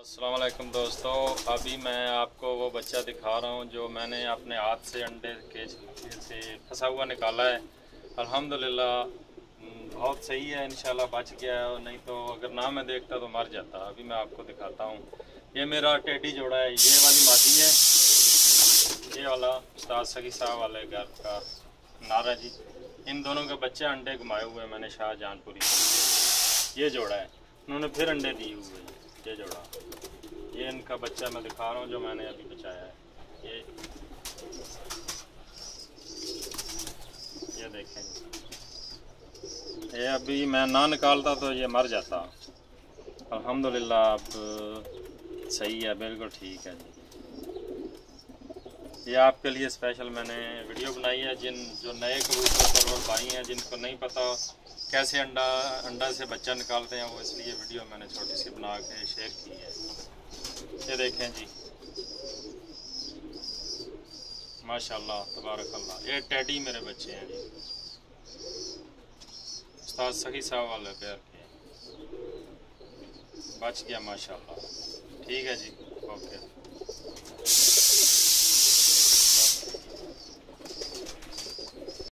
अस्सलाम वालेकुम दोस्तों, अभी मैं आपको वो बच्चा दिखा रहा हूँ जो मैंने अपने हाथ से अंडे के छिलके से फंसा हुआ निकाला है। अल्हम्दुलिल्लाह बहुत सही है, इंशाल्लाह बच गया है, नहीं तो अगर ना मैं देखता तो मर जाता। अभी मैं आपको दिखाता हूँ। ये मेरा टेडी जोड़ा है, ये वाली मादी है, ये वाला उस्ताद सगी साहब वाले घर का नारा जी। इन दोनों के बच्चे अंडे घुमाए हुए हैं मैंने शाहजहानपुरी। ये जोड़ा है, उन्होंने फिर अंडे दिए हुए हैं। ये जोड़ा, ये इनका बच्चा मैं दिखा रहा हूँ जो मैंने अभी बचाया है। ये देखें, ये अभी मैं ना निकालता तो ये मर जाता। अल्हम्दुलिल्लाह अब सही है, बिल्कुल ठीक है जी। ये आपके लिए स्पेशल मैंने वीडियो बनाई है। जो नए कबूतर परवर भाई हैं, जिनको नहीं पता कैसे अंडा से बच्चा निकालते हैं, वो इसलिए वीडियो मैंने छोटी सी बना के शेयर की है। ये देखें जी, माशाल्लाह तबारकल्लाह, ये टेडी मेरे बच्चे हैं जी, उस्ताद सखी साहब वाले प्यार के। बच गया माशाल्लाह, ठीक है जी।